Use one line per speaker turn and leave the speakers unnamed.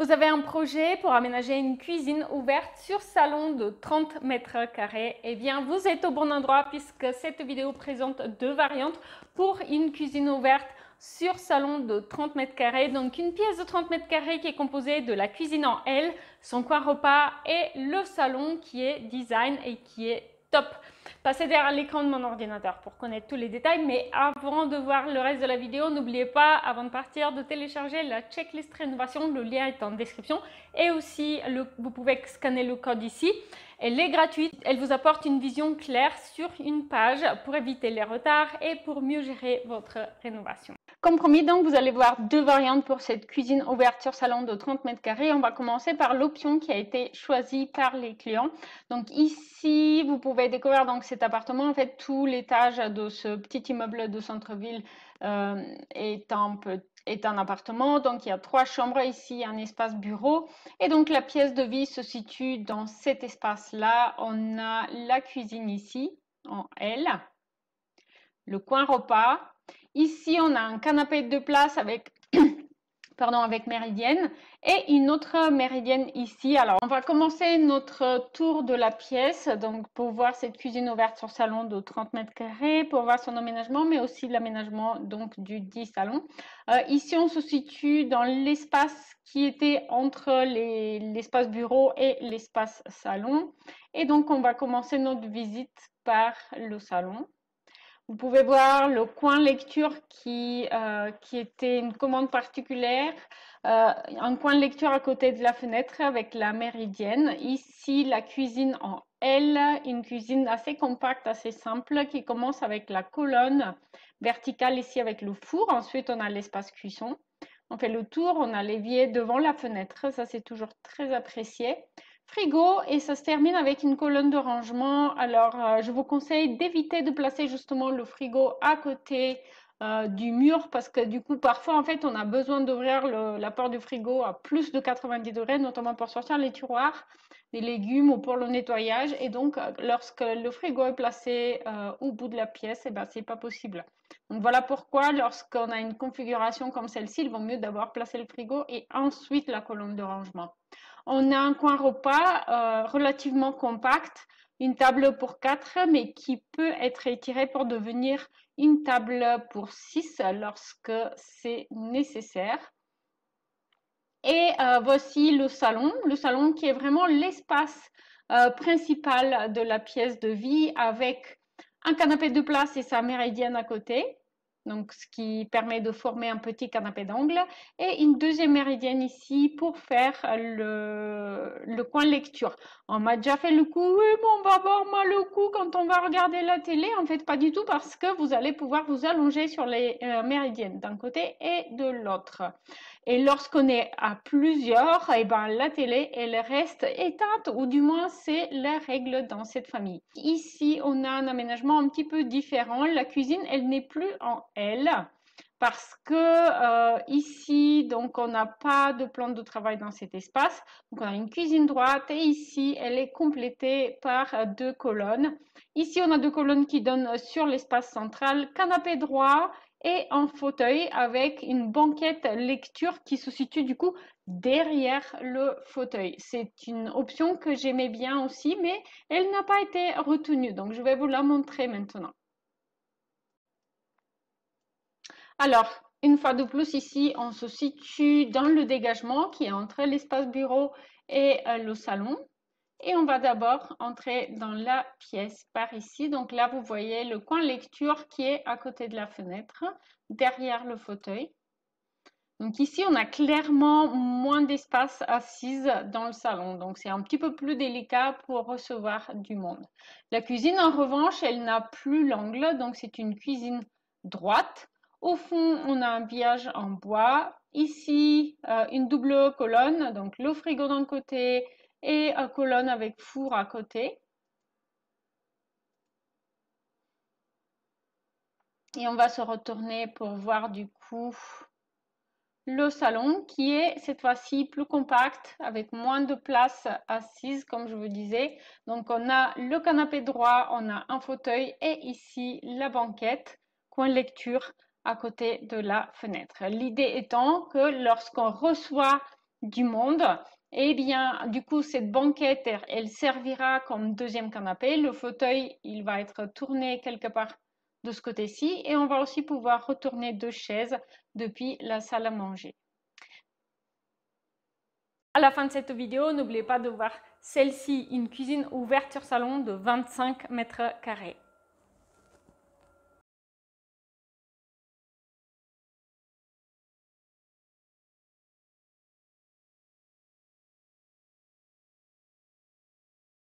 Vous avez un projet pour aménager une cuisine ouverte sur salon de 30 mètres carrés. Eh bien, vous êtes au bon endroit puisque cette vidéo présente deux variantes pour une cuisine ouverte sur salon de 30 mètres carrés. Donc, une pièce de 30 mètres carrés qui est composée de la cuisine en L, son coin repas et le salon qui est design et qui est top. Passez derrière l'écran de mon ordinateur pour connaître tous les détails, mais avant de voir le reste de la vidéo, n'oubliez pas, avant de partir, de télécharger la checklist rénovation. Le lien est en description et aussi vous pouvez scanner le code ici. Elle est gratuite, elle vous apporte une vision claire sur une page pour éviter les retards et pour mieux gérer votre rénovation. Comme promis, donc, vous allez voir deux variantes pour cette cuisine ouverte sur salon de 30 mètres carrés. On va commencer par l'option qui a été choisie par les clients. Donc ici, vous pouvez découvrir donc cet appartement. En fait, tout l'étage de ce petit immeuble de centre-ville est un appartement. Donc il y a 3 chambres ici, un espace bureau. Et donc la pièce de vie se situe dans cet espace-là. On a la cuisine ici, en L, le coin repas. Ici, on a un canapé de place avec, avec méridienne et une autre méridienne ici. Alors, on va commencer notre tour de la pièce donc pour voir cette cuisine ouverte sur salon de 30 mètres carrés, pour voir son aménagement, mais aussi l'aménagement donc du dit salon. Ici, on se situe dans l'espace qui était entre l'espace bureau et l'espace salon. Et donc, on va commencer notre visite par le salon. Vous pouvez voir le coin lecture qui était une commande particulière, un coin de lecture à côté de la fenêtre avec la méridienne. Ici, la cuisine en L, une cuisine assez compacte, assez simple, qui commence avec la colonne verticale ici avec le four. Ensuite, on a l'espace cuisson. On fait le tour, on a l'évier devant la fenêtre, ça c'est toujours très apprécié. Frigo et ça se termine avec une colonne de rangement. Alors, je vous conseille d'éviter de placer justement le frigo à côté du mur parce que du coup, parfois, en fait, on a besoin d'ouvrir la porte du frigo à plus de 90 degrés, notamment pour sortir les tiroirs, des légumes ou pour le nettoyage. Et donc, lorsque le frigo est placé au bout de la pièce, eh ben, c'est pas possible. Donc, voilà pourquoi, lorsqu'on a une configuration comme celle-ci, il vaut mieux d'abord placer le frigo et ensuite la colonne de rangement. On a un coin repas relativement compact, une table pour 4, mais qui peut être étirée pour devenir une table pour 6 lorsque c'est nécessaire. Et voici le salon qui est vraiment l'espace principal de la pièce de vie avec un canapé de place et sa méridienne à côté. Donc, ce qui permet de former un petit canapé d'angle et une deuxième méridienne ici pour faire le coin lecture. On m'a déjà fait le coup, oui, mais on va avoir mal au cou quand on va regarder la télé. En fait, pas du tout parce que vous allez pouvoir vous allonger sur les méridiennes d'un côté et de l'autre. Et lorsqu'on est à plusieurs, eh ben, la télé, elle reste éteinte, ou du moins c'est la règle dans cette famille. Ici, on a un aménagement un petit peu différent. La cuisine, elle n'est plus en L, parce que ici, donc, on n'a pas de plan de travail dans cet espace. Donc, on a une cuisine droite et ici, elle est complétée par 2 colonnes. Ici, on a 2 colonnes qui donnent sur l'espace central, canapé droit et un fauteuil avec une banquette lecture qui se situe du coup derrière le fauteuil. C'est une option que j'aimais bien aussi, mais elle n'a pas été retenue. Donc, je vais vous la montrer maintenant. Alors, une fois de plus, ici, on se situe dans le dégagement qui est entre l'espace bureau et le salon. Et on va d'abord entrer dans la pièce par ici. Donc là, vous voyez le coin lecture qui est à côté de la fenêtre, derrière le fauteuil. Donc ici, on a clairement moins d'espace assise dans le salon. Donc c'est un petit peu plus délicat pour recevoir du monde. La cuisine, en revanche, elle n'a plus l'angle. Donc c'est une cuisine droite. Au fond, on a un habillage en bois. Ici, une double colonne. Donc le frigo d'un côté et une colonne avec four à côté. Et on va se retourner pour voir du coup le salon qui est cette fois-ci plus compact avec moins de place assise comme je vous disais. Donc on a le canapé droit, on a un fauteuil et ici la banquette, coin lecture à côté de la fenêtre. L'idée étant que lorsqu'on reçoit du monde. Et bien, du coup, cette banquette, elle servira comme deuxième canapé. Le fauteuil, il va être tourné quelque part de ce côté-ci. Et on va aussi pouvoir retourner 2 chaises depuis la salle à manger. À la fin de cette vidéo, n'oubliez pas de voir celle-ci, une cuisine ouverte sur salon de 25 mètres carrés.